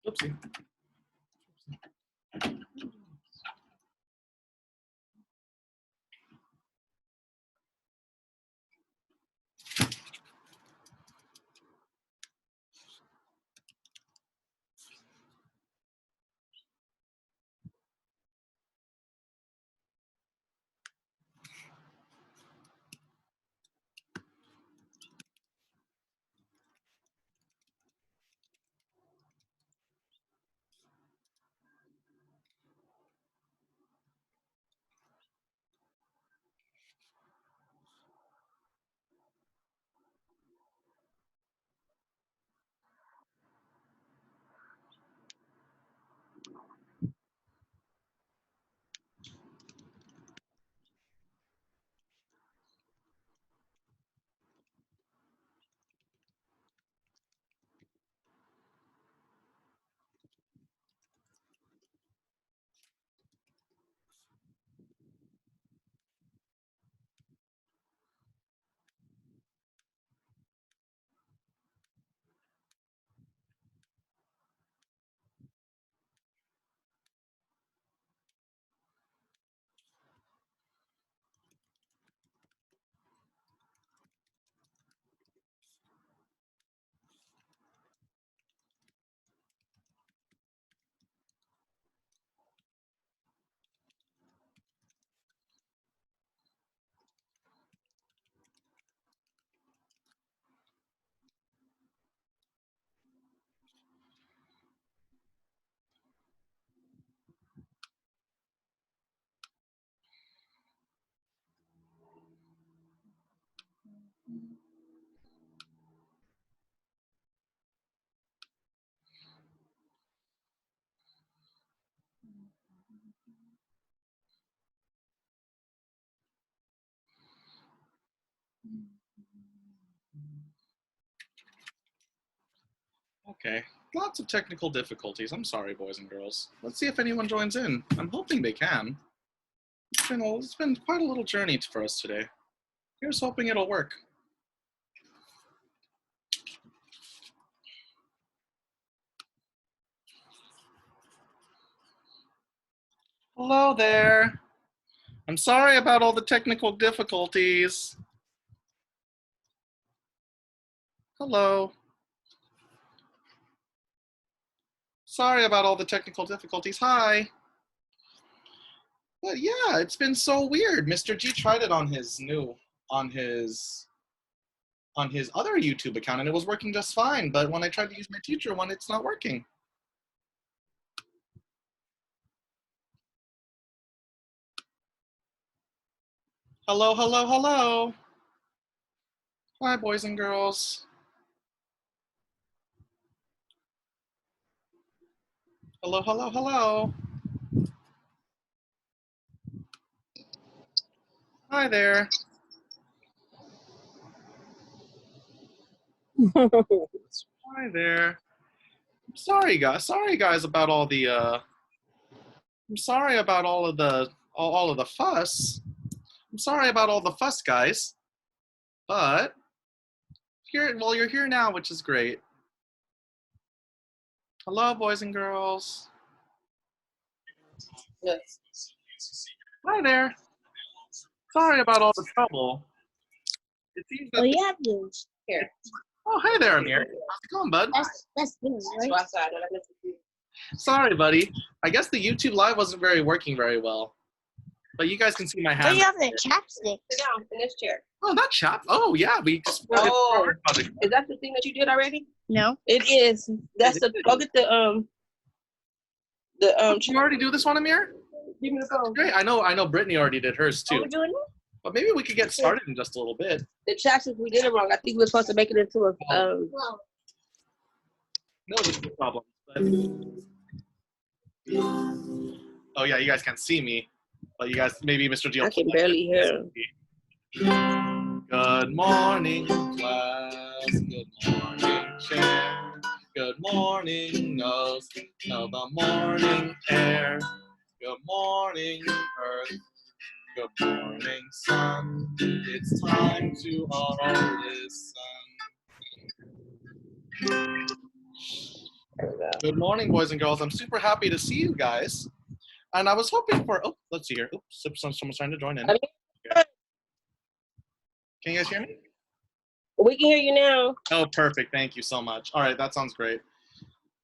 Oopsie. Okay, lots of technical difficulties. I'm sorry, boys and girls. Let's see if anyone joins in. I'm hoping they can. It's been quite a little journey for us today. Here's hoping it'll work. Hello there. I'm sorry about all the technical difficulties. Hello. Sorry about all the technical difficulties. Hi. But yeah, it's been so weird. Mr. G tried it on his other YouTube account and it was working just fine. But when I tried to use my teacher one, it's not working. Hello, hello, hello. Hi, boys and girls. Hello, hello, hello. Hi there. Hi there. Sorry guys about all the I'm sorry about all of the fuss. I'm sorry about all the fuss, guys. But you're here now, which is great. Hello, boys and girls. Yes. Hi there. Sorry about all the trouble. It seems that you have those here. Oh, hey there, Amir. How's it going, bud? That's good, right? Sorry, buddy. I guess the YouTube live wasn't working very well. But you guys can see my hand. But you have the chapstick. Sit down in this chair. Oh, not chap. Oh, yeah. We just Oh, is that the thing that you did already? No. It is. That's the. Go get the. Did you already do this one, Amir? Give me the phone. Great. I know Brittany already did hers too. Are we doing it? But maybe we could get started in just a little bit. The chapstick, we did it wrong. I think we're supposed to make it into a. No, there's no problem. But... Oh yeah, you guys can't see me, but you guys maybe Mr. G. I can barely hear. Good morning, class. Good morning, chair. Good morning, nose. Smell the morning air. Good morning, earth. Good morning, sun. It's time to all listen. Good morning, boys and girls. I'm super happy to see you guys. And I was hoping for, oh, let's see here. Oops, someone's trying to join in. Okay. Can you guys hear me? We can hear you now. Oh, perfect. Thank you so much. All right, that sounds great.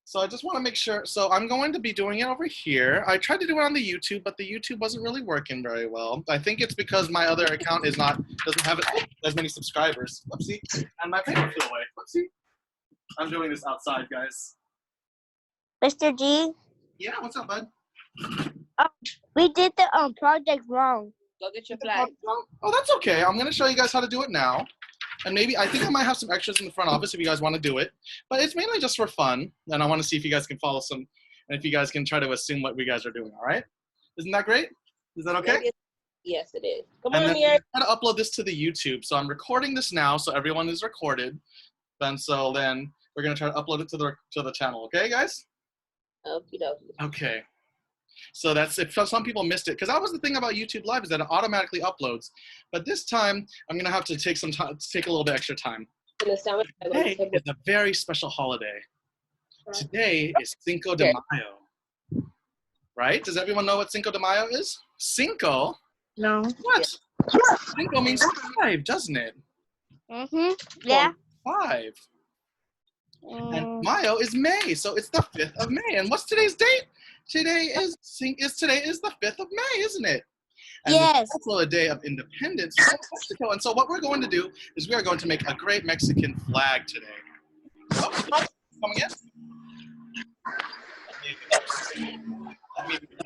So I just want to make sure. So I'm going to be doing it over here. I tried to do it on the YouTube, but the YouTube wasn't really working very well. I think it's because my other account doesn't have as many subscribers. Whoopsie. And my paper flew away. Whoopsie. I'm doing this outside, guys. Mr. G, Yeah, what's up, bud? we did the project wrong. Go get your flag. Oh, that's okay. I'm going to show you guys how to do it now. And maybe, I think I might have some extras in the front office if you guys want to do it. But it's mainly just for fun. And I want to see if you guys can follow some, and if you guys can try to assume what we guys are doing, all right? Isn't that great? Is that okay? Yes, it is. Come And on, then Mia. I'm going to upload this to the YouTube. So I'm recording this now, so everyone is recorded. Then we're going to try to upload it to the channel. Okay, guys? Okie dokie. Okay. So that's if some people missed it, because that was the thing about YouTube Live, is that it automatically uploads. But this time I'm gonna have to take some time, take a little bit extra time. Today is a very special holiday. Today is Cinco de Mayo. Right? Does everyone know what Cinco de Mayo is? Cinco? No. What? Cinco means 5, doesn't it? Yeah. 5. And Mayo is May, so it's the 5th of May. And what's today's date? Today is the 5th of May, isn't it? And Yes. it's also a day of independence from Mexico. And so what we're going to do is we are going to make a great Mexican flag today. Oh, coming in?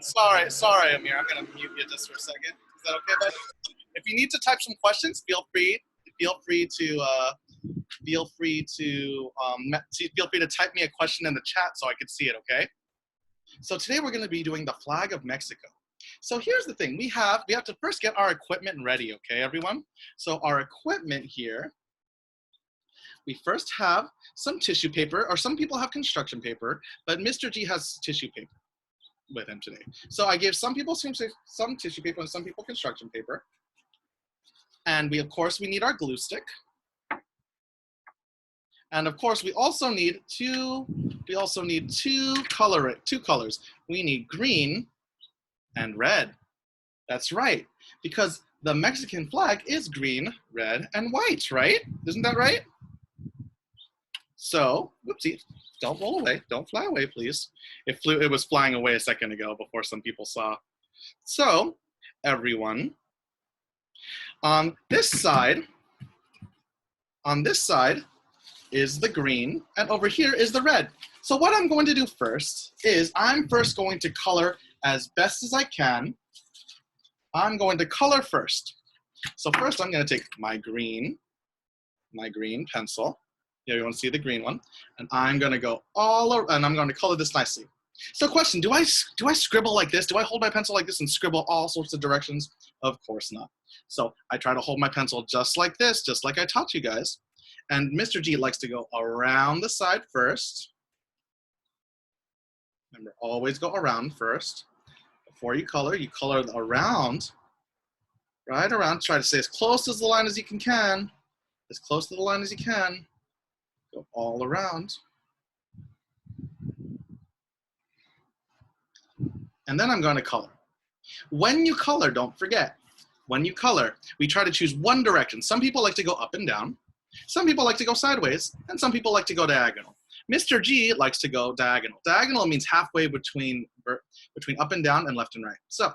Sorry, Amir. I'm going to mute you just for a second. Is that okay, buddy? If you need to type some questions, feel free to type me a question in the chat so I can see it, okay? So today we're going to be doing the flag of Mexico. So here's the thing. We have to first get our equipment ready, okay, everyone? So our equipment here, we first have some tissue paper, or some people have construction paper, but Mr. G has tissue paper with him today. So I gave some people some tissue paper and some people construction paper. And of course, we need our glue stick. And of course, we also need two colors. We need green and red. That's right, because the Mexican flag is green, red, and white, right? Isn't that right? So, whoopsie, don't roll away, don't fly away, please. It was flying away a second ago before some people saw. So, everyone, on this side is the green, and over here is the red. So what I'm going to do first is I'm first going to color as best as I can. I'm going to color first. So first I'm going to take my green pencil. Yeah, you want to see the green one. And I'm going to go all around, and I'm going to color this nicely. So question, do I scribble like this? Do I hold my pencil like this and scribble all sorts of directions? Of course not. So I try to hold my pencil just like this, just like I taught you guys. And Mr. G likes to go around the side first. Remember, always go around first. Before you color around, right around. Try to stay as close to the line as you can. As close to the line as you can. Go all around. And then I'm going to color. When you color, don't forget, when you color, we try to choose one direction. Some people like to go up and down. Some people like to go sideways, and some people like to go diagonal. Mr. G likes to go diagonal. Diagonal means halfway between up and down and left and right. So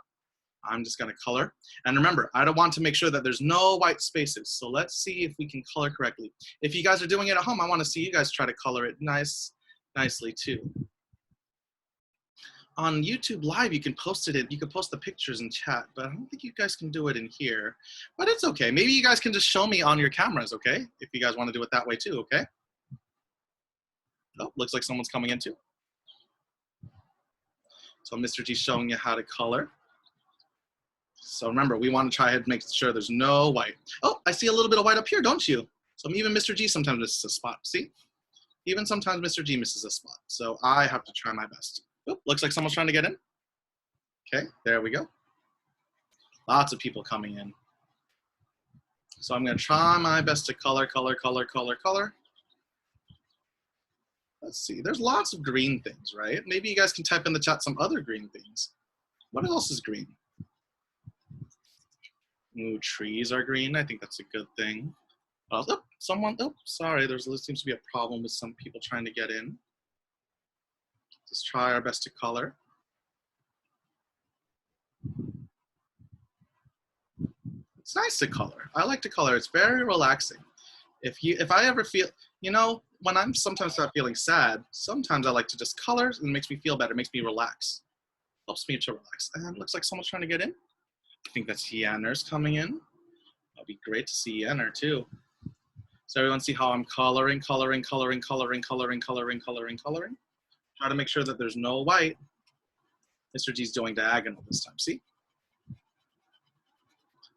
I'm just going to color. And remember, I don't want to make sure that there's no white spaces. So let's see if we can color correctly. If you guys are doing it at home, I want to see you guys try to color it nicely too. On YouTube Live, you can post the pictures in chat, but I don't think you guys can do it in here. But it's okay. Maybe you guys can just show me on your cameras, okay? If you guys want to do it that way too, okay? Oh, looks like someone's coming in too. So Mr. G's showing you how to color. So remember, we want to try and make sure there's no white. Oh, I see a little bit of white up here, don't you? So even Mr. G sometimes misses a spot, see? Even sometimes Mr. G misses a spot. So I have to try my best. Oop, looks like someone's trying to get in. Okay, there we go. Lots of people coming in. So I'm gonna try my best to color. Let's see, there's lots of green things, right? Maybe you guys can type in the chat some other green things. What else is green? Ooh, trees are green. I think that's a good thing. Oh, sorry, there seems to be a problem with some people trying to get in. Let's try our best to color. It's nice to color. I like to color. It's very relaxing. If I ever feel, you know, when I'm sometimes not feeling sad, sometimes I like to just color and it makes me feel better, it makes me relax. Helps me to relax. And it looks like someone's trying to get in. I think that's Yenner's coming in. That'd be great to see Yenner too. So everyone see how I'm coloring. Try to make sure that there's no white. Mr. G's doing diagonal this time, see?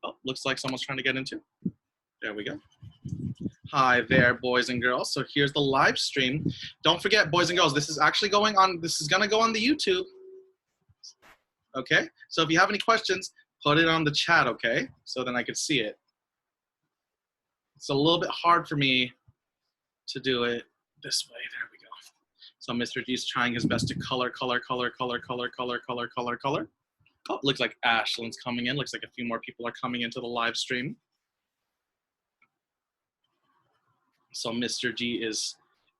Oh, looks like someone's trying to get into. There we go. Hi there, boys and girls. So here's the live stream. Don't forget, boys and girls, this is actually going on, this is gonna go on the YouTube. Okay, so if you have any questions, put it on the chat, okay? So then I could see it. It's a little bit hard for me to do it this way. There we go. So Mr. G's trying his best to color. Oh, looks like Ashlyn's coming in. Looks like a few more people are coming into the live stream. So Mr. G is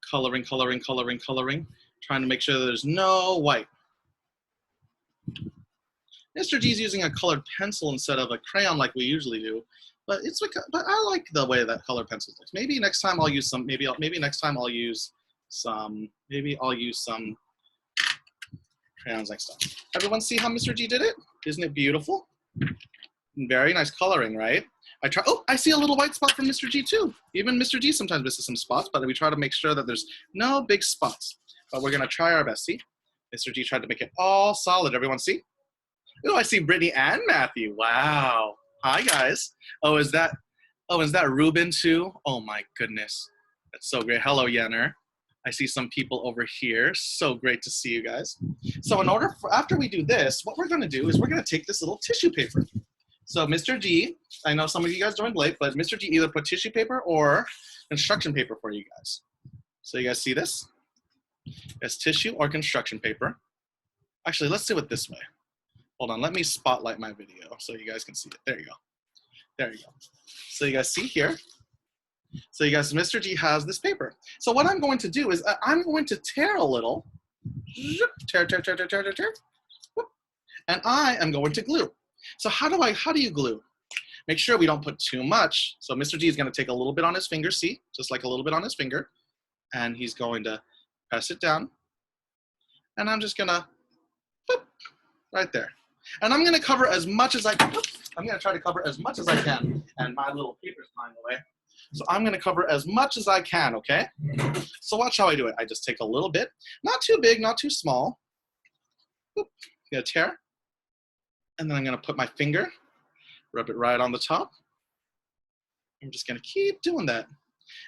coloring, trying to make sure that there's no white. Mr. G's using a colored pencil instead of a crayon like we usually do, but I like the way that colored pencil looks. Maybe next time I'll use some. Maybe next time I'll use some. Maybe I'll use some crayons next time. Everyone see how Mr. G did it? Isn't it beautiful? Very nice coloring, right? Oh, I see a little white spot from Mr. G too. Even Mr. G sometimes misses some spots, but we try to make sure that there's no big spots. But we're gonna try our best, see? Mr. G tried to make it all solid. Everyone see? Oh, I see Brittany and Matthew. Wow. Hi, guys. Oh, is that Ruben too? Oh my goodness. That's so great. Hello, Yenner. I see some people over here. So great to see you guys. So after we do this, what we're gonna do is we're gonna take this little tissue paper. So Mr. G, I know some of you guys joined late, but Mr. G either put tissue paper or construction paper for you guys. So you guys see this? It's tissue or construction paper. Actually, let's do it this way. Hold on, let me spotlight my video so you guys can see it. There you go. There you go. So you guys see here. So you guys, Mr. G has this paper. So what I'm going to do is I'm going to tear a little. Tear. And I am going to glue. So how do you glue? Make sure we don't put too much. So Mr. G is going to take a little bit on his finger, see? Just like a little bit on his finger. And he's going to press it down. And I'm just going to, right there. And I'm going to cover as much as I can. I'm going to try to cover as much as I can. And my little paper's flying away. So I'm going to cover as much as I can, okay? So watch how I do it. I just take a little bit. Not too big, not too small. I'm going to tear. And then I'm going to put my finger, rub it right on the top. I'm just going to keep doing that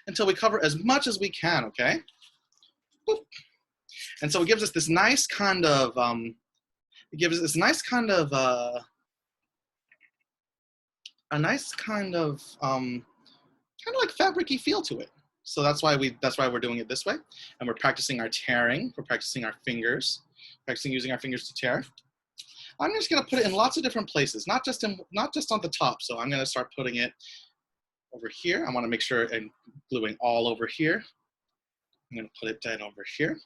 until we cover as much as we can, okay? And so it gives us this nice kind of, kind of like fabric-y feel to it. So that's why we're doing it this way. And we're practicing our tearing. We're practicing our fingers, practicing using our fingers to tear. I'm just gonna put it in lots of different places, not just on the top. So I'm gonna start putting it over here. I wanna make sure I'm gluing all over here. I'm gonna put it down over here.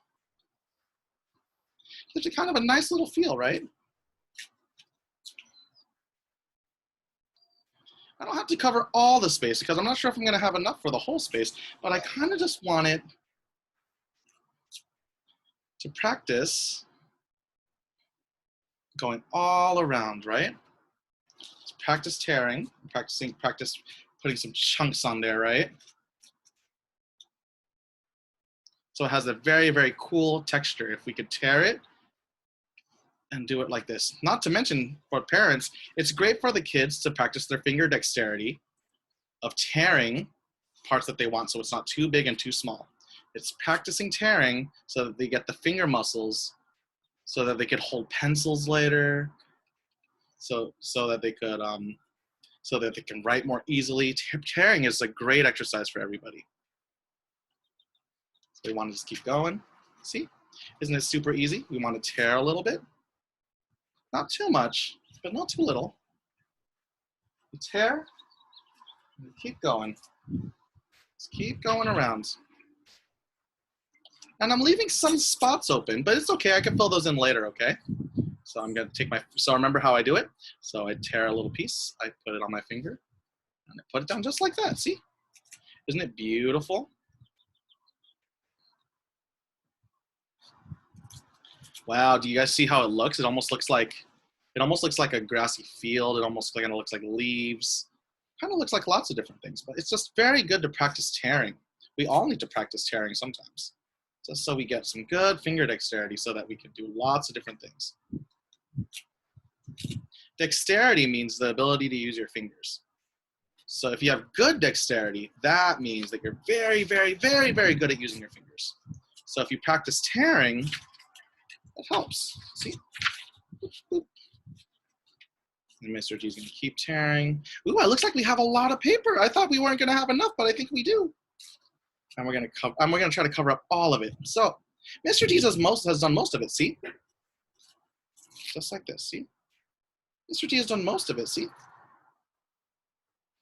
Gives it kind of a nice little feel, right? I don't have to cover all the space because I'm not sure if I'm gonna have enough for the whole space, but I kind of just want it to practice going all around, right? Let's practice tearing, practice putting some chunks on there, right? So it has a very, very cool texture. If we could tear it, and do it like this. Not to mention, for parents, it's great for the kids to practice their finger dexterity of tearing parts that they want so it's not too big and too small. It's practicing tearing so that they get the finger muscles so that they could hold pencils later, so that they can write more easily. Tearing is a great exercise for everybody. So we want to just keep going. See? Isn't it super easy? We want to tear a little bit. Not too much, but not too little. We tear, and we keep going. Just keep going around. And I'm leaving some spots open, but it's okay. I can fill those in later, okay? So I'm gonna take so remember how I do it? So I tear a little piece, I put it on my finger, and I put it down just like that, see? Isn't it beautiful? Wow, do you guys see how it looks? It almost looks like a grassy field. It almost kind of looks like leaves. Kind of looks like lots of different things, but it's just very good to practice tearing. We all need to practice tearing sometimes, just so we get some good finger dexterity so that we can do lots of different things. Dexterity means the ability to use your fingers. So if you have good dexterity, that means that you're very, very, very, very good at using your fingers. So if you practice tearing, that helps. See? Boop, boop. And Mr. G's gonna keep tearing. Ooh, it looks like we have a lot of paper. I thought we weren't gonna have enough, but I think we do. And we're gonna try to cover up all of it. So Mr. G has done most of it, see? Just like this, see? Mr. G has done most of it, see?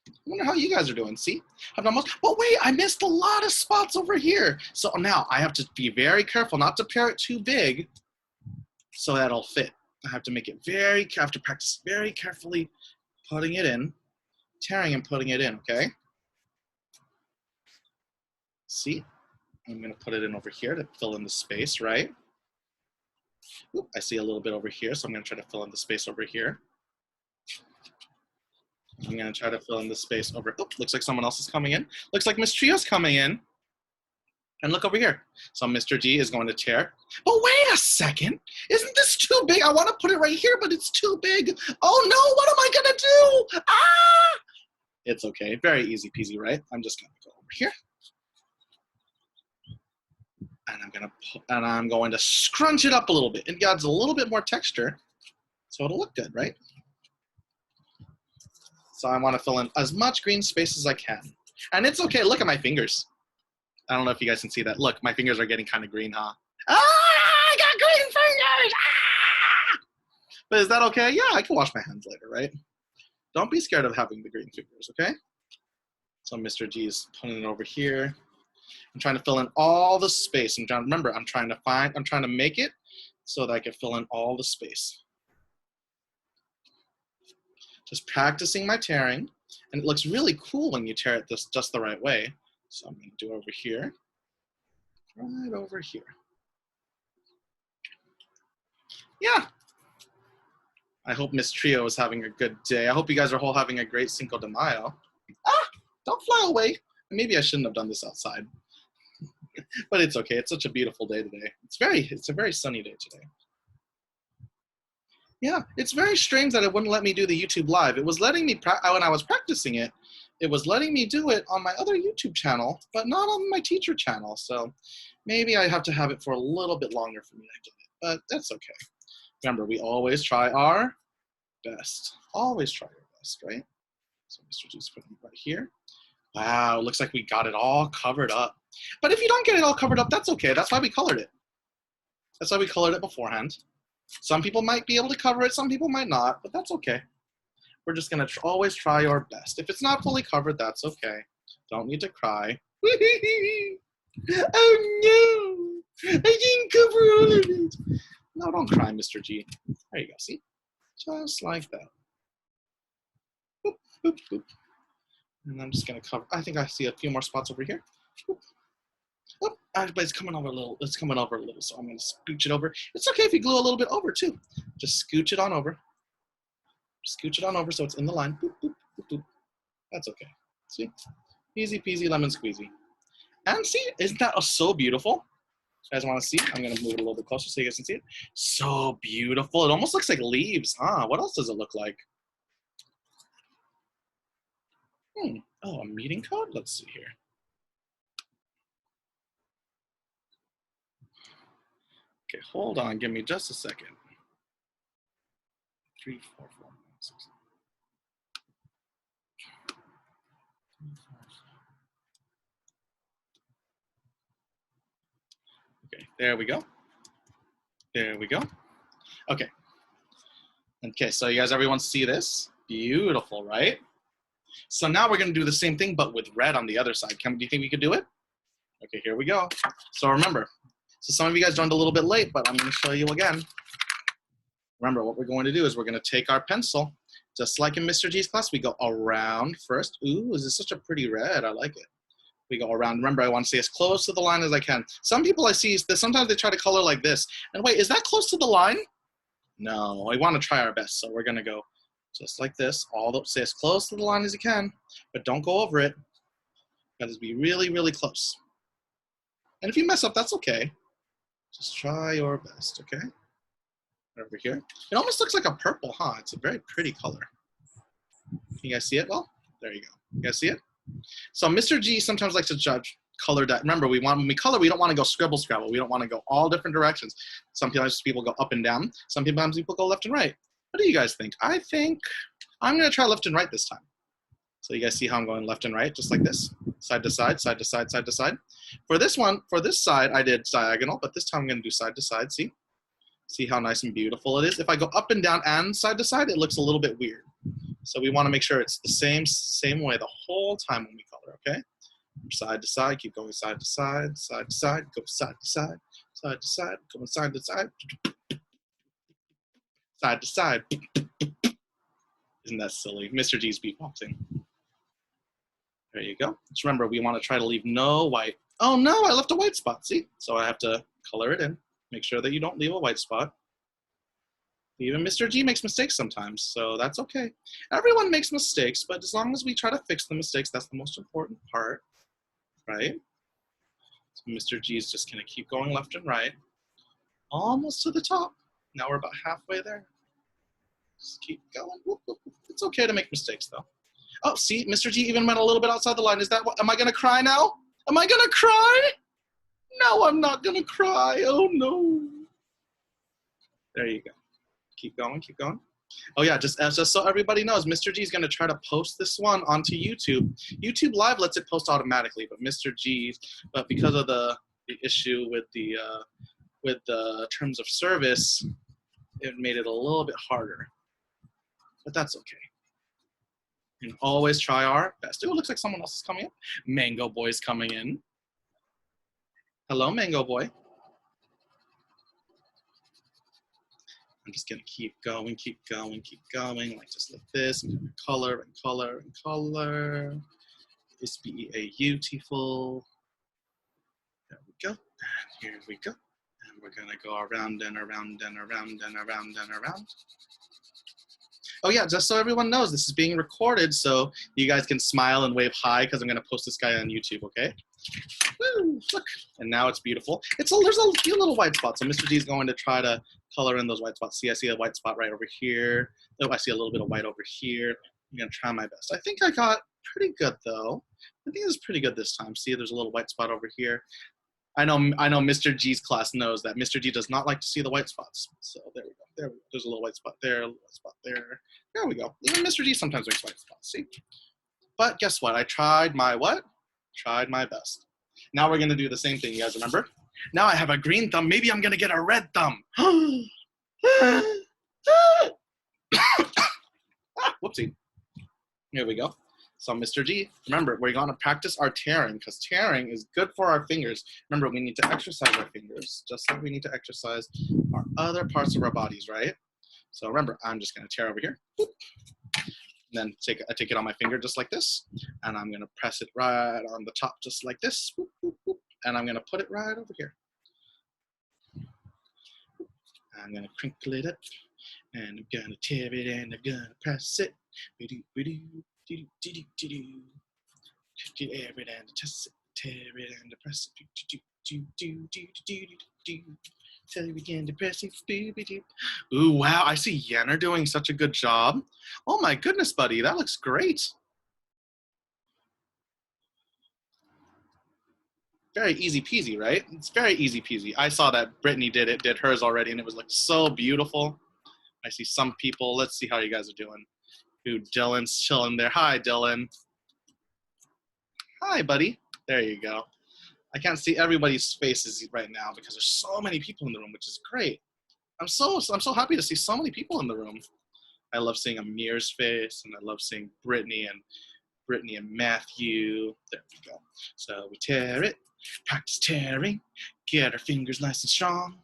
I wonder how you guys are doing, see? I've done most, but wait, I missed a lot of spots over here. So now I have to be very careful not to tear it too big so that it'll fit. I have to I have to practice very carefully putting it in, tearing and putting it in, okay? See? I'm gonna put it in over here to fill in the space, right? Oop, I see a little bit over here, so I'm gonna try to fill in the space over here. I'm gonna try to fill in the space over, oops, looks like someone else is coming in. Looks like Miss Trio's coming in. And look over here. So Mr. G is going to tear. But wait a second, isn't this too big? I wanna put it right here, but it's too big. Oh no, what am I gonna do? Ah! It's okay, very easy peasy, right? I'm just gonna go over here. And I'm going to scrunch it up a little bit. It adds a little bit more texture, so it'll look good, right? So I want to fill in as much green space as I can. And it's okay, look at my fingers. I don't know if you guys can see that. Look, my fingers are getting kind of green, huh? Ah, I got green fingers! Ah! But is that okay? Yeah, I can wash my hands later, right? Don't be scared of having the green fingers, okay? So Mr. G is putting it over here. I'm trying to fill in all the space. And remember, I'm trying to make it so that I can fill in all the space. Just practicing my tearing. And it looks really cool when you tear it just the right way. So I'm going to do over here, right over here. Yeah. I hope Miss Trio is having a good day. I hope you guys are all having a great Cinco de Mayo. Ah, don't fly away. Maybe I shouldn't have done this outside. But it's okay. It's such a beautiful day today. It's a very sunny day today. Yeah, it's very strange that it wouldn't let me do the YouTube live. It was letting me, when I was practicing it, it was letting me do it on my other YouTube channel, but not on my teacher channel. So maybe I have to have it for a little bit longer for me to get it, but that's okay. Remember, we always try our best. Always try our best, right? So Mr. G's putting it right here. Wow, looks like we got it all covered up. But if you don't get it all covered up, that's okay. That's why we colored it. That's why we colored it beforehand. Some people might be able to cover it, some people might not, but that's okay. We're just gonna always try our best. If it's not fully covered, that's okay. Don't need to cry. Oh no, I didn't cover all of it. No, don't cry, Mr. G. There you go, see? Just like that. Boop, boop, boop. And I'm just gonna cover, I think I see a few more spots over here. Boop. Oh, but it's coming over a little. It's coming over a little, so I'm going to scooch it over. It's okay if you glue a little bit over too. Just scooch it on over. Scooch it on over so it's in the line. Boop, boop, boop, boop. That's okay. See? Easy peasy lemon squeezy. And see, isn't that so beautiful? You guys want to see? I'm going to move it a little bit closer so you guys can see it. So beautiful. It almost looks like leaves, huh? What else does it look like? Oh, a meeting code? Let's see here. Okay, hold on. Give me just a second. 3, 4, 4, 5, 6. Okay, there we go. There we go. Okay. Okay, so you guys, everyone see this? Beautiful, right? So now we're going to do the same thing, but with red on the other side. Do you think we could do it? Okay, here we go. So remember, so some of you guys joined a little bit late, but I'm going to show you again. Remember, what we're going to do is we're going to take our pencil, just like in Mr. G's class, we go around first. Ooh, this is such a pretty red. I like it. We go around. Remember, I want to stay as close to the line as I can. Some people I see, sometimes they try to color like this. And wait, is that close to the line? No, we want to try our best. So we're going to go just like this, stay as close to the line as you can, but don't go over it. Got to be really, really close. And if you mess up, that's okay. Just try your best, okay? Over here. It almost looks like a purple, huh? It's a very pretty color. Can you guys see it well? There you go. You guys see it? So Mr. G sometimes likes to judge color that. Remember, when we color, we don't want to go scribble scrabble. We don't want to go all different directions. Sometimes people go up and down. Sometimes people go left and right. What do you guys think? I think I'm going to try left and right this time. So you guys see how I'm going left and right, just like this. Side to side, side to side, side to side. For this one, for this side, I did diagonal, but this time I'm going to do side to side, see? See how nice and beautiful it is? If I go up and down and side to side, it looks a little bit weird. So we want to make sure it's the same way the whole time when we color, okay? From side to side, keep going side to side, go side to side, side to side, going side to side, side to side. Isn't that silly? Mr. G's beatboxing. There you go. Just remember, we want to try to leave no white. Oh no, I left a white spot, see? So I have to color it in. Make sure that you don't leave a white spot. Even Mr. G makes mistakes sometimes, so that's okay. Everyone makes mistakes, but as long as we try to fix the mistakes, that's the most important part, right? So Mr. G is just gonna keep going left and right, almost to the top. Now we're about halfway there. Just keep going. It's okay to make mistakes though. Oh, see, Mr. G even went a little bit outside the line. Is that what, am I gonna cry now? Am I gonna cry? No, I'm not gonna cry, oh no. There you go. Keep going, keep going. Oh yeah, just so everybody knows, Mr. G is going to try to post this one onto YouTube. YouTube Live lets it post automatically, but but because of the issue with the terms of service, it made it a little bit harder. But that's okay. We can always try our best. Ooh, it looks like someone else is coming in. Mango Boy's coming in. Hello, Mango Boy. I'm just gonna keep going, like just like this. I'm gonna color and color and color. It's beautiful. There we go. And here we go. And we're gonna go around and around and around and around and around. Oh yeah, just so everyone knows, this is being recorded, so you guys can smile and wave hi because I'm gonna post this guy on YouTube, okay? Woo, look, and now it's beautiful. There's a few little white spots, so Mr. G is going to try to color in those white spots. See, I see a white spot right over here. Oh, I see a little bit of white over here. I'm gonna try my best. I think I got pretty good though. I think it's pretty good this time. See, there's a little white spot over here. I know Mr. G's class knows that Mr. G does not like to see the white spots. So there we go. There we go. There's a little white spot there, a little white spot there. There we go. Even Mr. G sometimes makes white spots, see? But guess what? I tried my what? Tried my best. Now we're gonna do the same thing, you guys remember? Now I have a green thumb, maybe I'm gonna get a red thumb. Whoopsie. Here we go. So Mr. G, remember, we're gonna practice our tearing because tearing is good for our fingers. Remember, we need to exercise our fingers just like we need to exercise our other parts of our bodies, right? So remember, I'm just gonna tear over here. Whoop. Then I take it on my finger just like this, and I'm gonna press it right on the top just like this, whoop, whoop, whoop, and I'm gonna put it right over here. I'm gonna crinkle it up, and I'm gonna tear it, and I'm gonna press it. Tear it and test it. Tear it and depress it. Tear it and depress it. Ooh, wow. I see Yenner doing such a good job. Oh my goodness, buddy. That looks great. Very easy peasy, right? It's very easy peasy. I saw that Brittany did hers already, and it was like so beautiful. I see some people. Let's see how you guys are doing. Ooh, Dylan's chilling there. Hi, Dylan. Hi, buddy. There you go. I can't see everybody's faces right now because there's so many people in the room, which is great. I'm so happy to see so many people in the room. I love seeing Amir's face, and I love seeing Brittany and Matthew. There we go. So we tear it, practice tearing, get our fingers nice and strong.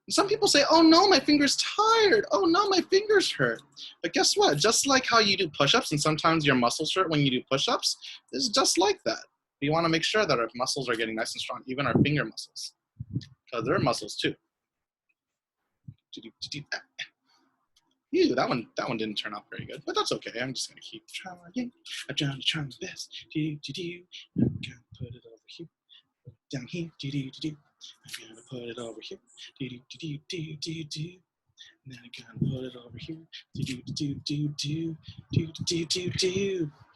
And some people say, oh no, my finger's tired. Oh no, my fingers hurt. But guess what? Just like how you do push-ups and sometimes your muscles hurt when you do push-ups, it's just like that. We want to make sure that our muscles are getting nice and strong, even our finger muscles, because they're muscles too. Ew, that one didn't turn out very good, but that's okay. I'm just gonna keep trying. I'm trying to try my best. I'm gonna put it over here, down here. I'm gonna put it over here. And then I'm gonna put it over here. I'm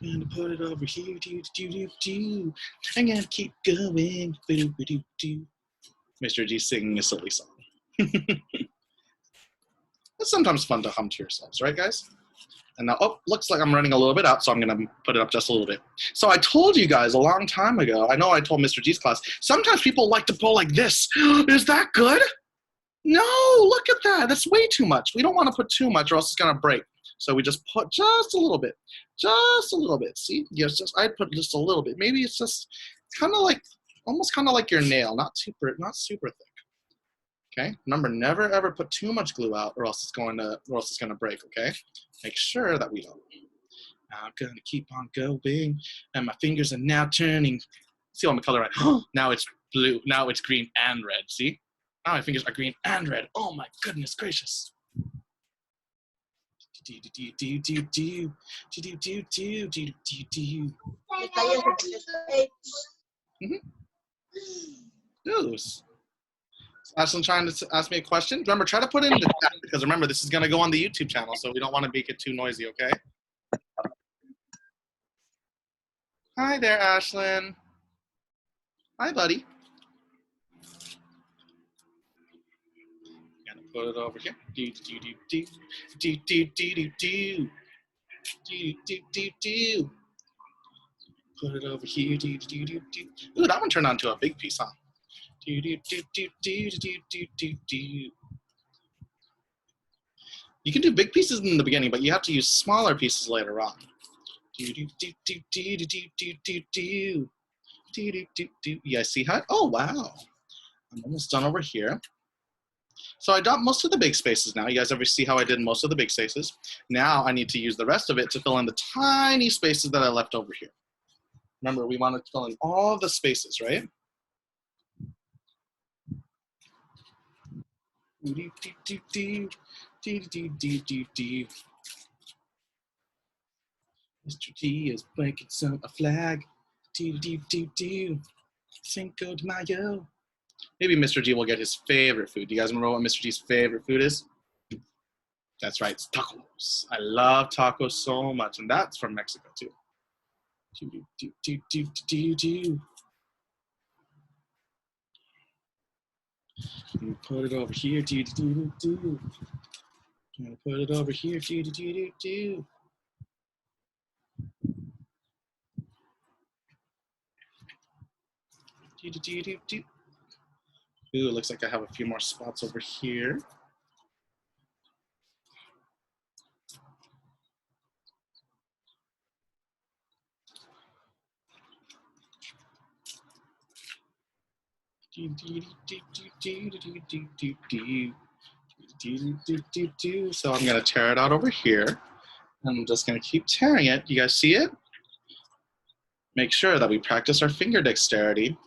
gonna put it over here. I'm gonna keep going. Mr. G singing a silly song. It's sometimes fun to hum to yourselves, right, guys? And now, oh, looks like I'm running a little bit out, so I'm going to put it up just a little bit. So I told you guys a long time ago, I know I told Mr. G's class, sometimes people like to pull like this. Is that good? No, look at that. That's way too much. We don't want to put too much or else it's going to break. So we just put just a little bit. Just a little bit. See? Yes, I'd put just a little bit. Maybe it's just kind of like, almost kind of like your nail, not super thick. Okay, remember, never ever put too much glue out or else it's going to break, okay? Make sure that we don't. I'm gonna keep on going, and my fingers are now turning. See all my color right? Now it's blue, now it's green and red, see? Now my fingers are green and red. Oh my goodness gracious. Goose. Ashlyn trying to ask me a question. Remember, try to put it in the chat because remember, this is going to go on the YouTube channel, so we don't want to make it too noisy, okay? Hi there, Ashlyn. Hi, buddy. Gonna put it over here. Put it over here. Ooh, that one turned out into a big piece, huh? You can do big pieces in the beginning, but you have to use smaller pieces later on. You guys see how? Oh, wow. I'm almost done over here. So I got most of the big spaces now. You guys ever see how I did most of the big spaces? Now I need to use the rest of it to fill in the tiny spaces that I left over here. Remember, we want to fill in all the spaces, right? Mr. G is breaking a flag. Cinco De Mayo. Maybe Mr. G will get his favorite food. Do you guys remember what Mr. G's favorite food is? That's right, it's tacos. I love tacos so much, and that's from Mexico too. Put it over here. Put it over here. Ooh, it looks like I have a few more spots over here. So I'm gonna tear it out over here. I'm just gonna keep tearing it. You guys see it? Make sure that we practice our finger dexterity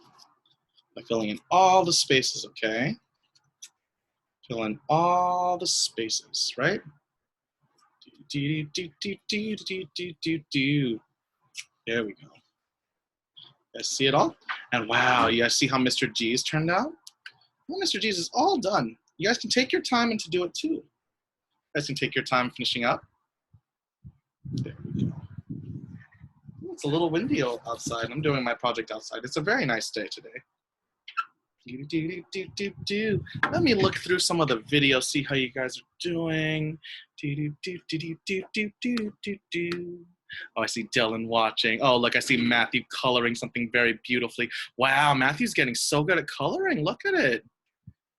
by filling in all the spaces, okay? Fill in all the spaces, right? There we go. You guys see it all? And wow, you guys see how Mr. G's turned out? Well, Mr. G's is all done. You guys can take your time and to do it too. You guys can take your time finishing up. There we go. It's a little windy outside. I'm doing my project outside. It's a very nice day today. Let me look through some of the videos, see how you guys are doing. Oh, I see Dylan watching. Oh, look, I see Matthew coloring something very beautifully. Wow, Matthew's getting so good at coloring. Look at it.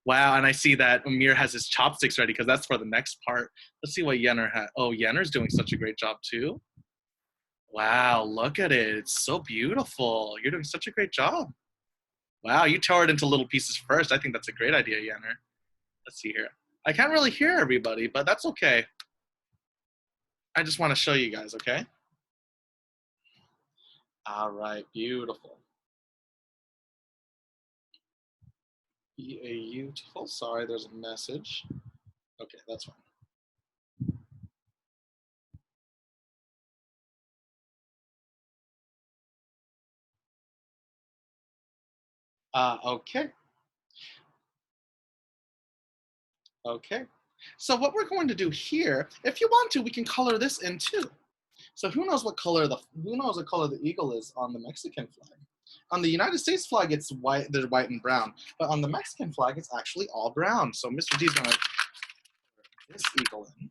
Wow, and I see that Amir has his chopsticks ready because that's for the next part. Let's see what Yenner had. Oh, Yenner's doing such a great job too. Wow, look at it. It's so beautiful. You're doing such a great job. Wow, you tore it into little pieces first. I think that's a great idea, Yenner. Let's see here. I can't really hear everybody, but that's okay. I just want to show you guys, okay? All right, beautiful. Beautiful. Sorry, there's a message. Okay, that's fine. Okay. Okay. So what we're going to do here, if you want to, we can color this in too. So who knows what color the eagle is on the Mexican flag? On the United States flag, it's white. There's white and brown, but on the Mexican flag, it's actually all brown. So Mr. D's gonna color this eagle in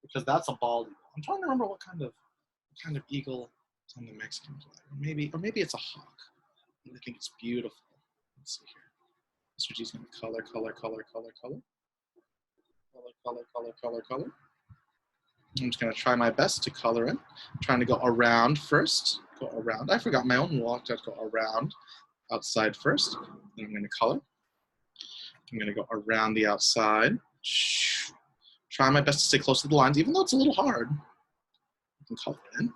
because that's a bald eagle. I'm trying to remember what kind of eagle is on the Mexican flag. Or maybe it's a hawk. I think it's beautiful. Let's see here. Mr. G's gonna color. I'm just gonna try my best to color in. I'm trying to go around first. Go around. I forgot my own walk. I have to go around outside first. Then I'm gonna color. I'm gonna go around the outside. Try my best to stay close to the lines, even though it's a little hard. I can color in.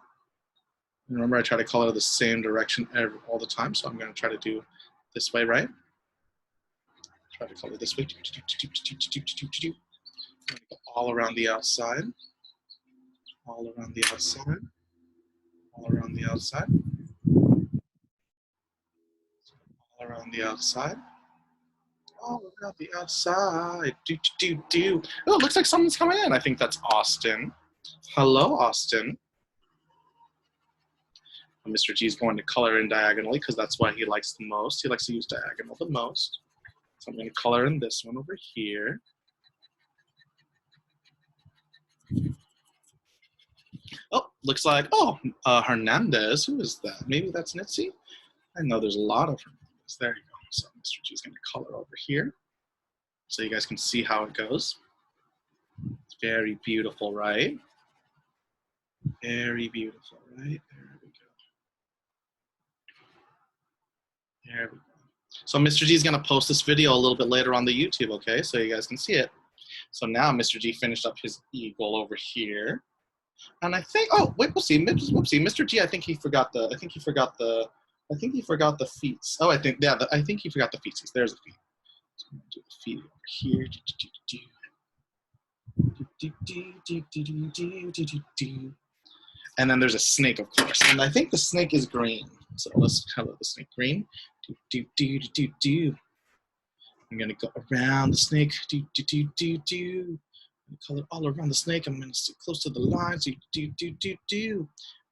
And remember, I try to color the same direction all the time, so I'm gonna try to do this way, right? Try to color this way. All around the outside. All around the outside. All around the outside. All around the outside. All around the outside. Oh, it looks like someone's coming in. I think that's Austin. Hello, Austin. Mr. G is going to color in diagonally because that's what he likes the most. He likes to use diagonal the most. So I'm going to color in this one over here. Oh, looks like, Hernandez. Who is that? Maybe that's Nitzy? I know there's a lot of Hernandez. There you go. So Mr. G is going to color over here so you guys can see how it goes. It's very beautiful, right? Very beautiful, right? There we go. There we go. So Mr. G is going to post this video a little bit later on the YouTube, okay? So you guys can see it. So now Mr. G finished up his eagle over here. And I think, oh, wait, whoopsie, Mr. G, I think he forgot the feet. Oh, I think he forgot the feetsies. There's the feet. So I'm going to do the feet over here. And then there's a snake, of course. And I think the snake is green. So let's color the snake green. I'm going to go around the snake. Color all around the snake. I'm going to sit close to the lines. And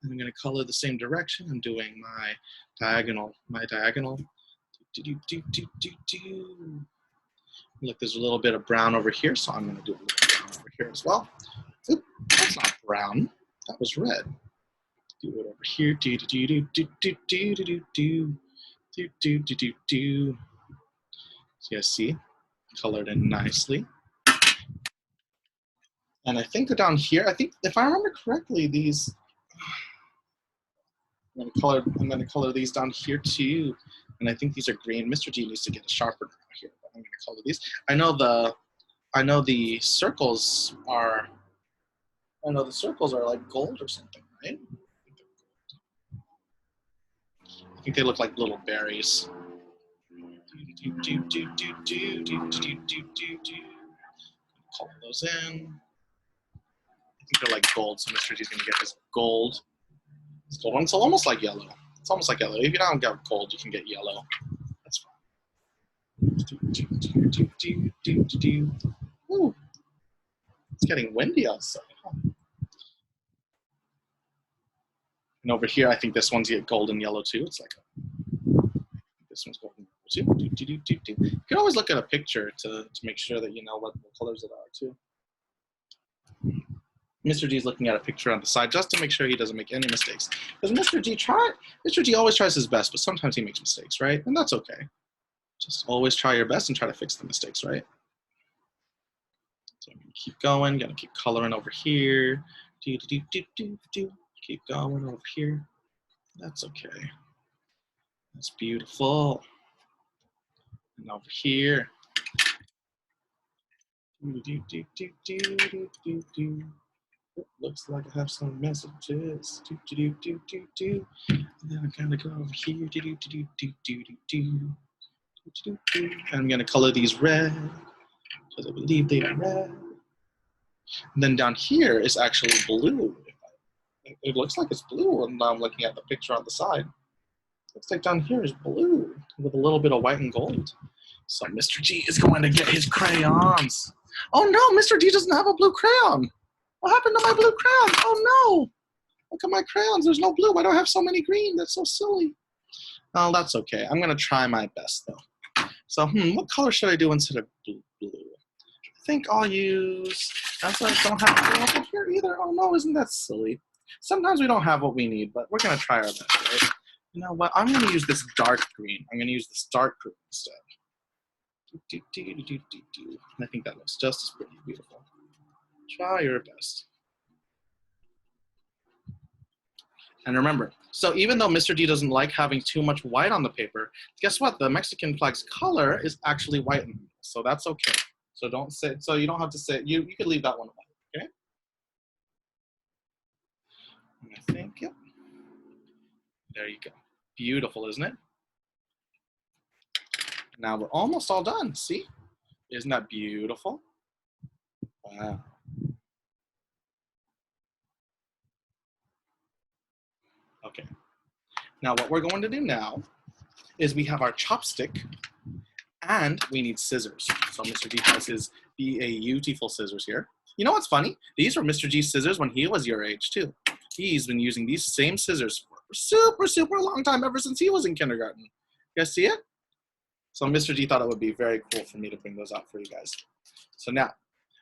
I'm going to color the same direction. I'm doing my diagonal. Look, there's a little bit of brown over here, so I'm going to do a little brown over here as well. Oop, that's not brown. That was red. Do it over here. So you guys see, colored in nicely. And I think down here, I think if I remember correctly, these I'm going to color these down here too. And I think these are green. Mr. G needs to get a sharpener here, but I'm going to color these. I know the circles are like gold or something, right? I think they look like little berries. Color those in. I think they're like gold, so Mr. G is going to get his gold. This gold one, so almost like yellow. It's almost like yellow. If you don't get cold, you can get yellow. That's fine. Ooh, it's getting windy outside. Huh? And over here, I think this one's get golden yellow too. It's like this one's golden yellow too. You can always look at a picture to make sure that you know what colors it are too. Mr. G is looking at a picture on the side just to make sure he doesn't make any mistakes. Because Mr. G always tries his best, but sometimes he makes mistakes, right? And that's okay. Just always try your best and try to fix the mistakes, right? So I'm gonna keep going, gonna keep coloring over here. Keep going over here. That's okay. That's beautiful. And over here. Looks like I have some messages. And then I'm gonna go over here. And I'm gonna color these red because I believe they are red. And then down here is actually blue. It looks like it's blue, and now I'm looking at the picture on the side. Looks like down here is blue with a little bit of white and gold. So Mr. G is going to get his crayons. Oh no, Mr. G doesn't have a blue crayon. What happened to my blue crayon? Oh no! Look at my crayons. There's no blue. Why do I have so many green? That's so silly. Oh, that's okay. I'm gonna try my best though. So, what color should I do instead of blue? I think I'll use. That's why I don't have blue over here either. Oh no, isn't that silly? Sometimes we don't have what we need, but we're gonna try our best, right? You know what? I'm gonna use this dark green. I'm gonna use this dark green instead. And I think that looks just as pretty beautiful. Try your best. And remember, so even though Mr. D doesn't like having too much white on the paper, guess what? The Mexican flag's color is actually white in the middle, so that's okay. So don't say, so you don't have to say, you could leave that one away, okay? And I think, yep. There you go. Beautiful, isn't it? Now we're almost all done, see? Isn't that beautiful? Wow. Okay. Now what we're going to do now is we have our chopstick and we need scissors. So Mr. G has his beautiful scissors here. You know what's funny? These were Mr. G's scissors when he was your age too. He's been using these same scissors for a super long time, ever since he was in kindergarten. You guys see it? So Mr. G thought it would be very cool for me to bring those out for you guys. So now,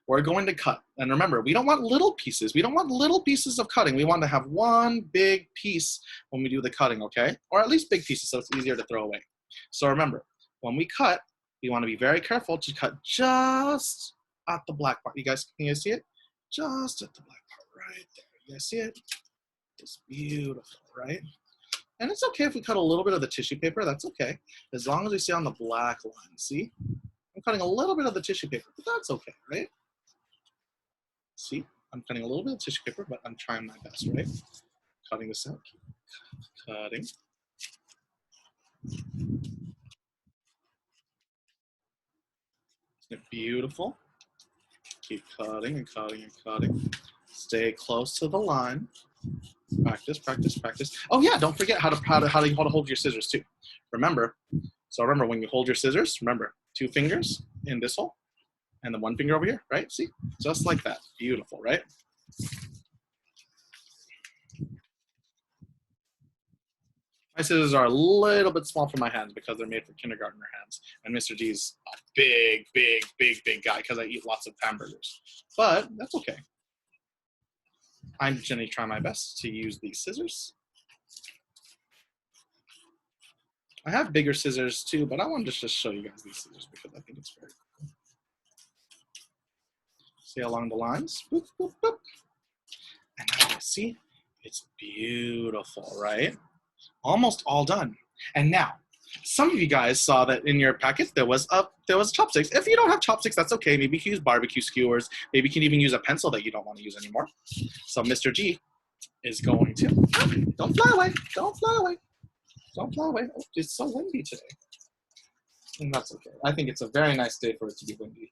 we're going to cut. And remember, we don't want little pieces. We don't want little pieces of cutting. We want to have one big piece when we do the cutting, okay? Or at least big pieces so it's easier to throw away. So remember, when we cut, we want to be very careful to cut just at the black part. Can you guys see it? Just at the black part right there. You guys see it? It's beautiful, right? And it's okay if we cut a little bit of the tissue paper. That's okay. As long as we see on the black line. See? I'm cutting a little bit of the tissue paper, but that's okay, right? See? I'm cutting a little bit of tissue paper, but I'm trying my best, right? Cutting this out. Cutting. Isn't it beautiful? Keep cutting and cutting and cutting. Stay close to the line. Practice, practice, practice. Oh yeah, don't forget how to hold your scissors too. Remember, when you hold your scissors, remember 2 fingers in this hole and then 1 finger over here, right? See, just like that. Beautiful, right? My scissors are a little bit small for my hands because they're made for kindergartner hands. And Mr. G's a big guy because I eat lots of hamburgers. But that's okay. I'm going to try my best to use these scissors. I have bigger scissors too, but I wanted to just show you guys these scissors because I think it's very cool. See along the lines? Boop, boop, boop. And now you see, it's beautiful, right? Almost all done. And now, some of you guys saw that in your packets there was chopsticks. If you don't have chopsticks, that's okay. Maybe you can use barbecue skewers. Maybe you can even use a pencil that you don't want to use anymore. So Mr. G is going to, don't fly away, don't fly away, don't fly away. Oh, it's so windy today. And that's okay. I think it's a very nice day for it to be windy.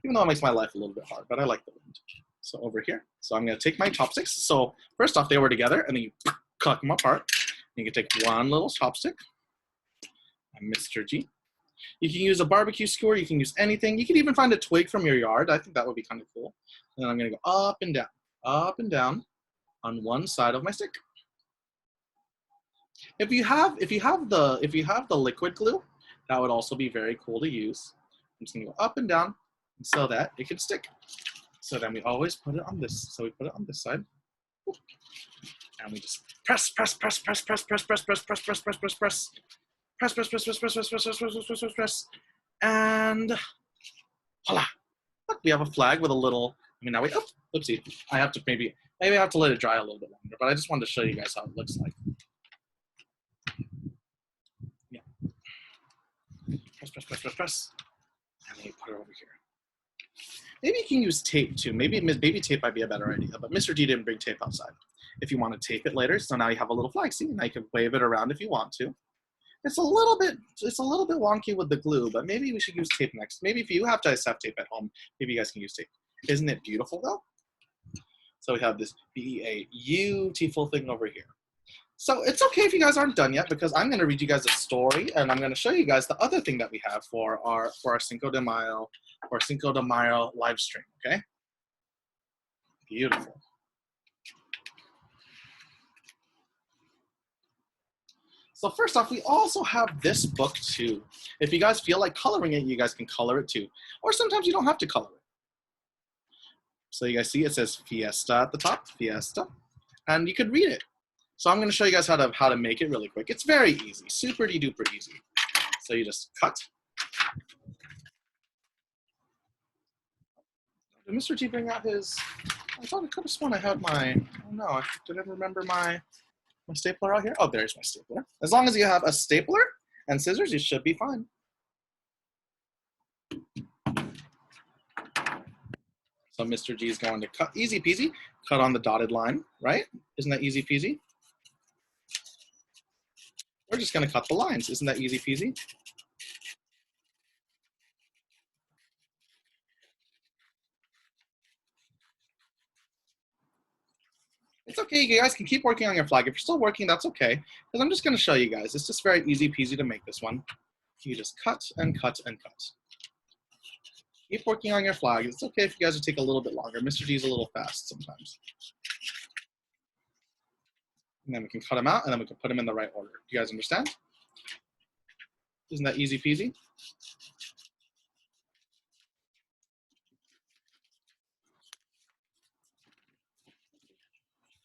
Even though it makes my life a little bit hard, but I like the wind. So over here. So I'm going to take my chopsticks. So first off, they were together, and then you cut them apart. You can take one little chopstick, and Mr. G. You can use a barbecue skewer. You can use anything. You can even find a twig from your yard. I think that would be kind of cool. And then I'm going to go up and down on one side of my stick. If you have the liquid glue, that would also be very cool to use. I'm just going to go up and down so that it can stick. So then we always put it on this. So we put it on this side. And we just press. And voila. Look, we have a flag with a little, now we, oopsie. I have to maybe I have to let it dry a little bit longer, but I just wanted to show you guys how it looks like. Yeah. Press. And then you put it over here. Maybe you can use tape too. Maybe tape might be a better idea, but Mr. D didn't bring tape outside. If you want to tape it later, so now you have a little flag. See, now you can wave it around if you want to. It's a little bit wonky with the glue, but maybe we should use tape next. Maybe if you have tape at home, maybe you guys can use tape. Isn't it beautiful though? So we have this beautiful thing over here. So it's okay if you guys aren't done yet, because I'm going to read you guys a story, and I'm going to show you guys the other thing that we have for our Cinco de Mayo live stream. Okay. Beautiful. So first off, we also have this book too. If you guys feel like coloring it, you guys can color it too. Or sometimes you don't have to color it. So you guys see it says Fiesta at the top, Fiesta. And you could read it. So I'm going to show you guys how to make it really quick. It's very easy, super duper easy. So you just cut. Did Mr. G bring out his, I thought I could have sworn I had my, oh no, I didn't remember my stapler out here? Oh, there's my stapler. As long as you have a stapler and scissors, you should be fine. So Mr. G is going to cut, easy peasy, cut on the dotted line, right? Isn't that easy peasy? We're just going to cut the lines. Isn't that easy peasy? It's okay, you guys can keep working on your flag. If you're still working, that's okay, because I'm just going to show you guys. It's just very easy peasy to make this one. You just cut and cut and cut. Keep working on your flag. It's okay if you guys will take a little bit longer. Mr. D is a little fast sometimes. And then we can cut them out, and then we can put them in the right order. Do you guys understand? Isn't that easy peasy?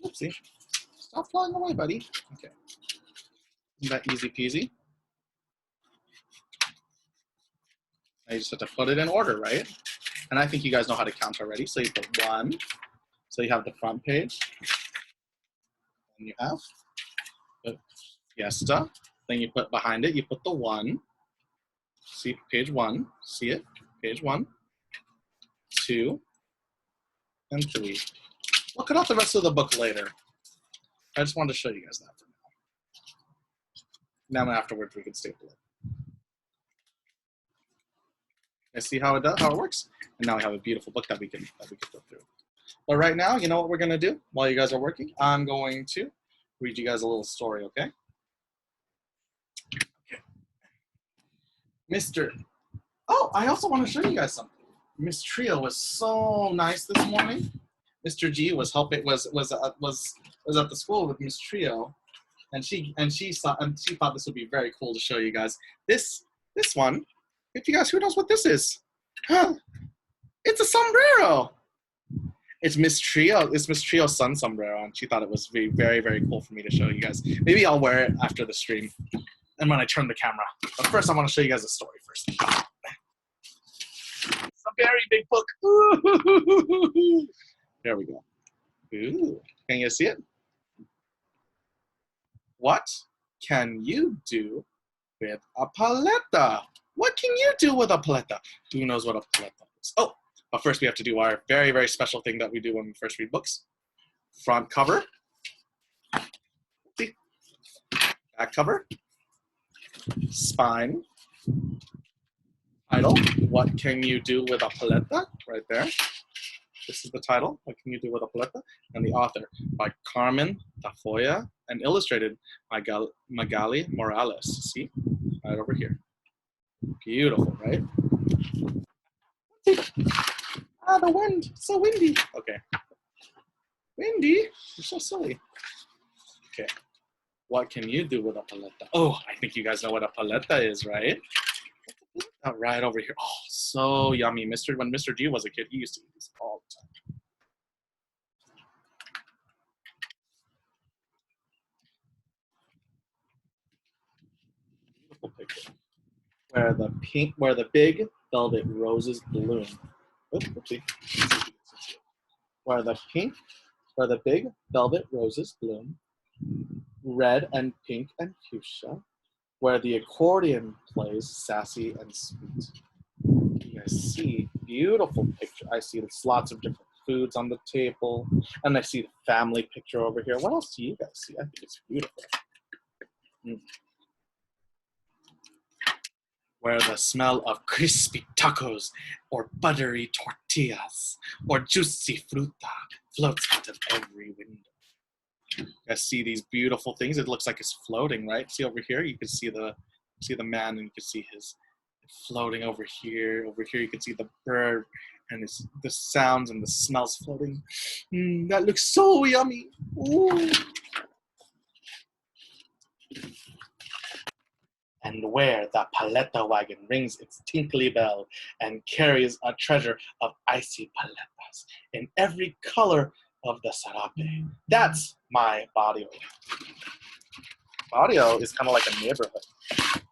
Oopsie. Stop flying away, buddy. Okay. Isn't that easy peasy? Now you just have to put it in order, right? And I think you guys know how to count already. So you put 1. So you have the front page. And you have the Fiesta. Then you put behind it, you put the 1. See page 1. See it? Page 1, 2, and 3. We'll cut out the rest of the book later. I just wanted to show you guys that for now. Now afterwards we can staple it. I see how it does, how it works, and now we have a beautiful book that we can go through. But right now, you know what we're gonna do while you guys are working? I'm going to read you guys a little story, okay? Oh, I also want to show you guys something. Miss Trio was so nice this morning. Mr. G was was at the school with Miss Trio, and she thought this would be very cool to show you guys. This one. If you guys, who knows what this is? It's a sombrero. It's Miss Trio's sun sombrero, and she thought it was very, very cool for me to show you guys. Maybe I'll wear it after the stream and when I turn the camera. But first, I want to show you guys a story first. It's a very big book. Ooh. There we go. Ooh. Can you see it? What can you do with a paleta? What can you do with a paleta? Who knows what a paleta is? Oh, but first we have to do our very, very special thing that we do when we first read books. Front cover. See? Back cover. Spine. Title. What can you do with a paleta? Right there. This is the title, What Can You Do With a Paleta? And the author, by Carmen Tafoya, and illustrated by Magali Morales. See? Right over here. Beautiful, right? Ah, the wind. It's so windy. Okay. Windy? You're so silly. Okay. What can you do with a paleta? Oh, I think you guys know what a paleta is, right? Right over here. Oh, so yummy. When Mr. G was a kid, he used to eat this all the time. Beautiful picture. Where the big velvet roses bloom. Oops, oopsie. Where the big velvet roses bloom, red and pink and fuchsia, where the accordion plays sassy and sweet. You guys see, beautiful picture. I see there's lots of different foods on the table, and I see the family picture over here. What else do you guys see? I think it's beautiful. Where the smell of crispy tacos or buttery tortillas or juicy fruta floats out of every window. You guys see these beautiful things? It looks like it's floating, right? See over here, you can see the man, and you can see his floating over here. Over here, you can see the bird and the sounds and the smells floating. That looks so yummy. Ooh. And where the paleta wagon rings its tinkly bell and carries a treasure of icy paletas in every color of the sarape. That's my barrio. Barrio is kind of like a neighborhood.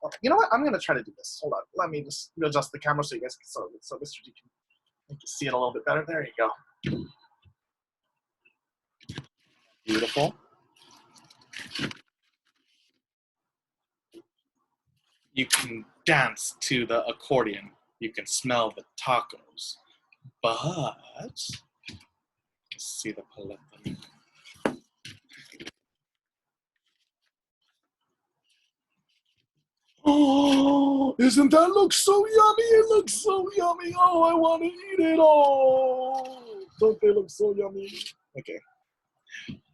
Oh, you know what? I'm going to try to do this. Hold on. Let me just adjust the camera so you guys can, so Mr. G can see it a little bit better. There you go. Beautiful. You can dance to the accordion. You can smell the tacos. But see the paleta. Oh, isn't that look so yummy? It looks so yummy. Oh, I want to eat it all. Don't they look so yummy? Okay.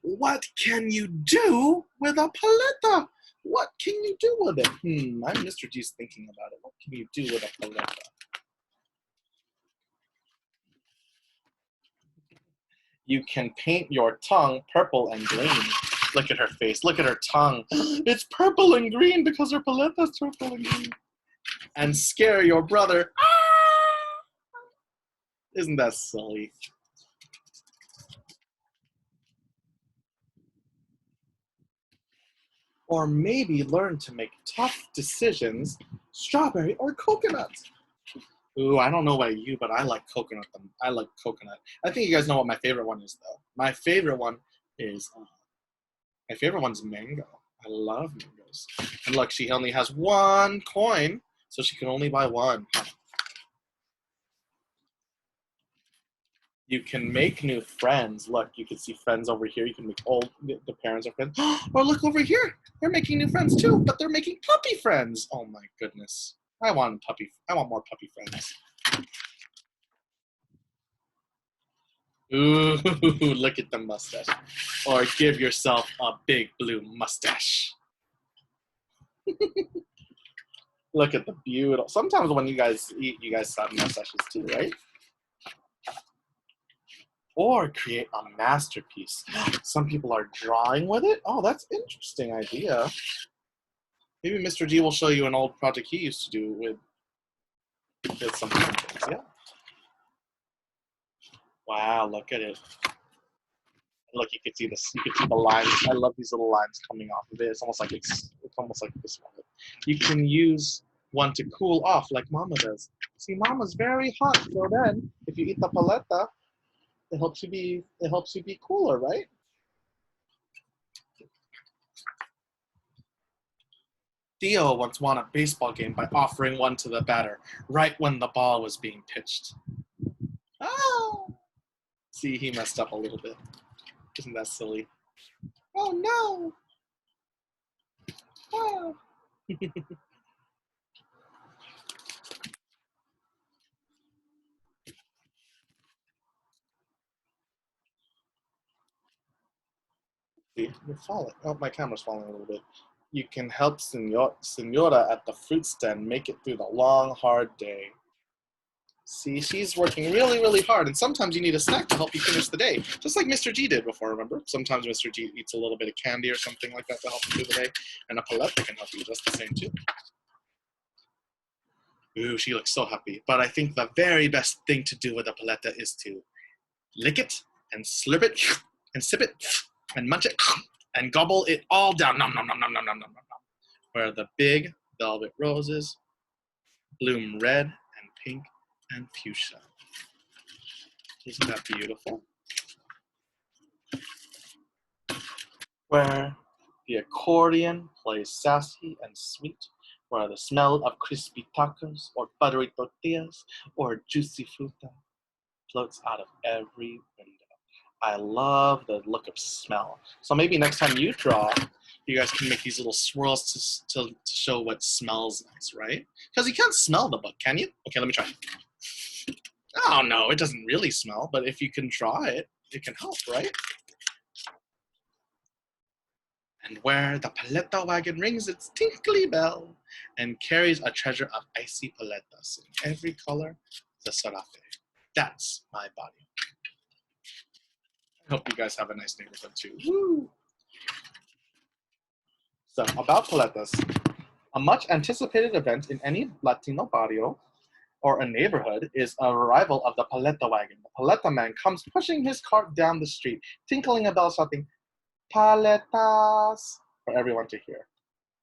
What can you do with a paleta? What can you do with it? I'm Mr. G's thinking about it. What can you do with a paleta? You can paint your tongue purple and green. Look at her face. Look at her tongue. It's purple and green because her paleta's purple and green. And scare your brother. Isn't that silly? Or maybe learn to make tough decisions, strawberry or coconut. Ooh, I don't know about you, but I like coconut. I like coconut. I think you guys know what my favorite one is, though. My favorite one's mango. I love mangoes. And look, she only has one coin, so she can only buy one. You can make new friends. Look, you can see friends over here. You can make the parents are friends. Or look over here. They're making new friends too, but they're making puppy friends. Oh my goodness. I want more puppy friends. Ooh, look at the mustache. Or give yourself a big blue mustache. Look at the beautiful. Sometimes when you guys eat, you guys have mustaches too, right? Or create a masterpiece. Some people are drawing with it. Oh, that's an interesting idea. Maybe Mr. G will show you an old project he used to do with some things. Yeah. Wow, look at it. Look, you can see this. You can see the lines. I love these little lines coming off of it. It's almost like this one. You can use one to cool off, like Mama does. See, Mama's very hot. So then, if you eat the paleta, it helps you be cooler, right? Theo once won a baseball game by offering one to the batter right when the ball was being pitched. Oh! See, he messed up a little bit. Isn't that silly? Oh no! Oh. You're falling. Oh, my camera's falling a little bit. You can help Senora at the fruit stand make it through the long, hard day. See, she's working really, really hard, and sometimes you need a snack to help you finish the day, just like Mr. G did before, remember? Sometimes Mr. G eats a little bit of candy or something like that to help him through the day, and a paleta can help you just the same too. Ooh, she looks so happy. But I think the very best thing to do with a paleta is to lick it and slurp it and sip it and munch it and gobble it all down. Nom, nom, nom, nom, nom, nom, nom, nom. Where the big velvet roses bloom red and pink and fuchsia. Isn't that beautiful? Where the accordion plays sassy and sweet, where the smell of crispy tacos or buttery tortillas or juicy fruta floats out of every window. I love the look of smell. So maybe next time you draw, you guys can make these little swirls to show what smells nice, right? Because you can't smell the book, can you? Okay, let me try. Oh no, it doesn't really smell, but if you can draw it, it can help, right? And where the paleta wagon rings its tinkly bell and carries a treasure of icy paletas in every color, the sarape. That's my body. I hope you guys have a nice neighborhood too. Woo! So about paletas, a much anticipated event in any Latino barrio or a neighborhood is a arrival of the paleta wagon. The paleta man comes pushing his cart down the street, tinkling a bell, shouting, "Paletas," for everyone to hear.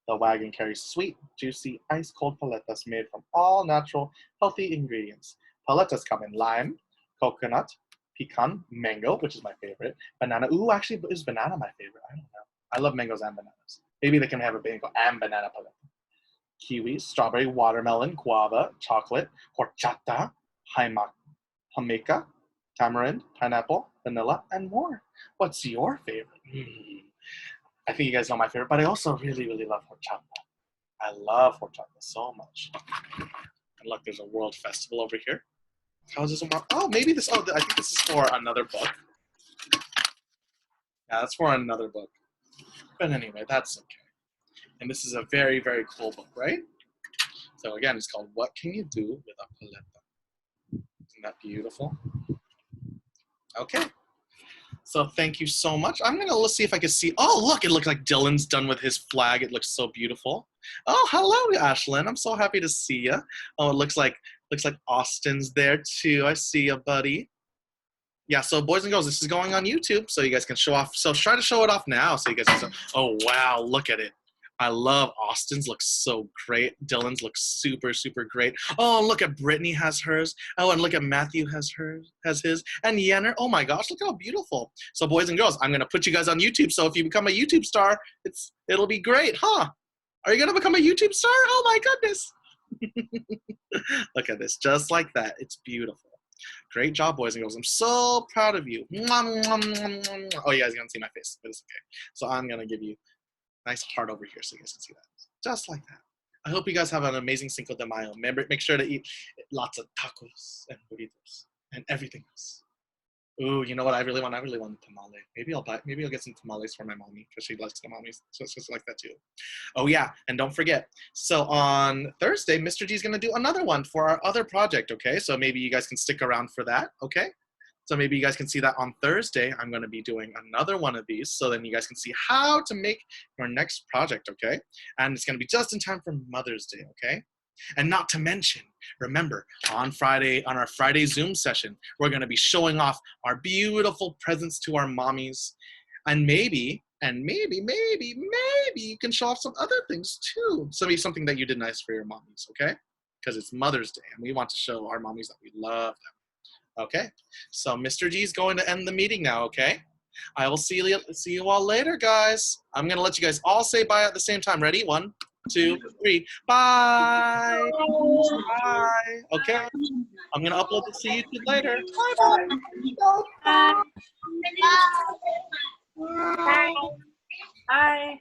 The wagon carries sweet, juicy, ice-cold paletas made from all natural, healthy ingredients. Paletas come in lime, coconut, pecan, mango, which is my favorite, banana. Ooh, actually, is banana my favorite? I don't know. I love mangoes and bananas. Maybe they can have a mango and banana paleta. Kiwi, strawberry, watermelon, guava, chocolate, horchata, jamaica, tamarind, pineapple, vanilla, and more. What's your favorite? I think you guys know my favorite, but I also really, really love horchata. I love horchata so much. And look, there's a world festival over here. How is this about? Oh, maybe this, I think this is for another book. Yeah, that's for another book. But anyway, that's okay. And this is a very, very cool book, right? So again, it's called What Can You Do with a Paleta? Isn't that beautiful? Okay. So thank you so much. I'm gonna see if I can see. Oh, look, it looks like Dylan's done with his flag. It looks so beautiful. Oh, hello, Ashlyn. I'm so happy to see you. Oh, it looks like Austin's there too. I see you, buddy. Yeah, so boys and girls, this is going on YouTube, so you guys can show off. So try to show it off now so you guys can. Oh, wow, look at it. I love Austin's, looks so great. Dylan's looks super, super great. Oh, and look at Brittany has hers. Oh, and look at Matthew has his. And Yenner, oh my gosh, look how beautiful. So boys and girls, I'm gonna put you guys on YouTube, so if you become a YouTube star, it'll be great, huh? Are you gonna become a YouTube star? Oh my goodness. Look at this, just like that, it's beautiful. Great job, boys and girls. I'm so proud of you. Oh, you guys can't see my face, but it's okay. So I'm gonna give you nice heart over here so you guys can see that. Just like that. I hope you guys have an amazing Cinco de Mayo. Remember, make sure to eat lots of tacos and burritos and everything else. Ooh, you know what I really want? I really want a tamale. Maybe I'll get some tamales for my mommy because she likes tamales. So it's just like that too. Oh yeah, and don't forget. So on Thursday, Mr. G is gonna do another one for our other project, okay? So maybe you guys can stick around for that, okay? So maybe you guys can see that on Thursday, I'm gonna be doing another one of these so then you guys can see how to make your next project, okay? And it's gonna be just in time for Mother's Day, okay? And not to mention, remember, on our Friday Zoom session, we're gonna be showing off our beautiful presents to our mommies. And maybe you can show off some other things too. So maybe something that you did nice for your mommies, okay? Because it's Mother's Day and we want to show our mommies that we love them. Okay, so Mr. G is going to end the meeting now, okay? I will see you all later, guys. I'm going to let you guys all say bye at the same time. Ready? 1, 2, 3. Bye. Bye. Okay, I'm going to upload the see you later. Bye-bye. Bye. Bye. Bye.